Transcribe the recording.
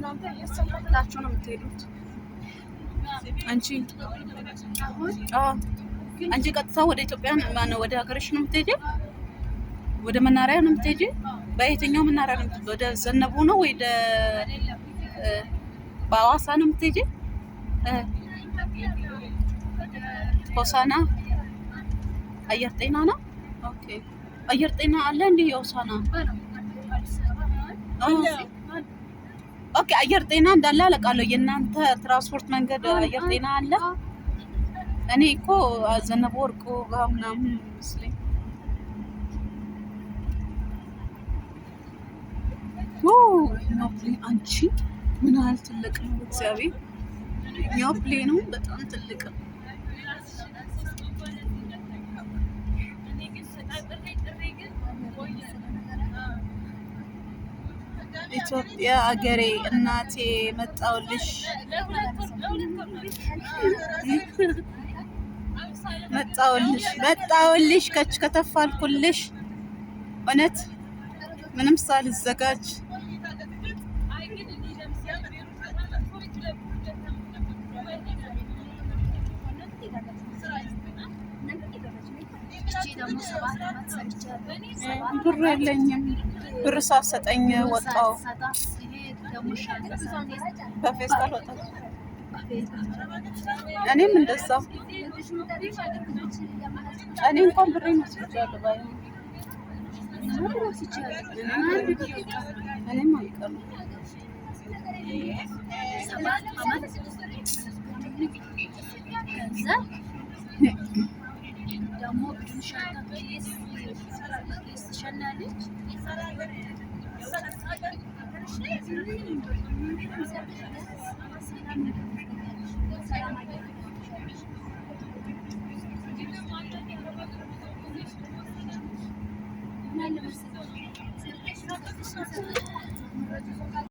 እናንተ ነው የምትሄዱት? አንቺ አንቺ ቀጥታ ወደ ኢትዮጵያ ማነው ወደ ሀገርሽ ነው የምትሄጂው? ወደ መናሪያ ነው የምትሄጂው? በየትኛው መናሪያ ነው የምትሄጂው? ወደ ዘነቡ ነው ወይ በአዋሳ ነው የምትሄጂው? ሆሳና አየር ጤና ነው። ኦኬ አየር ጤና አለ እንዴ? የሆሳና ኦኬ አየር ጤና እንዳለ አለቃለሁ። የእናንተ ትራንስፖርት መንገድ አየር ጤና አለ? እኔ እኮ ዘነበ ወርቁ ጋር ምናምን መስለኝ። ኦ ፕሌን አንቺ ምን ያህል ትልቅ ነው! እግዚአብሔር ያው ፕሌኑ በጣም ትልቅ ነው። ኢትዮጵያ አገሬ እናቴ መጣውልሽ መጣውልሽ ከች ከተፋልኩልሽ እውነት ምንም ሳልዘጋጅ ብር የለኝም። ብር ሳሰጠኝ ወጣው በፌስታል ወጣው። እኔም እንደዛው እኔ እንኳን ብር መስጫለሁ ባይ እኔም አይቀርም ደግሞ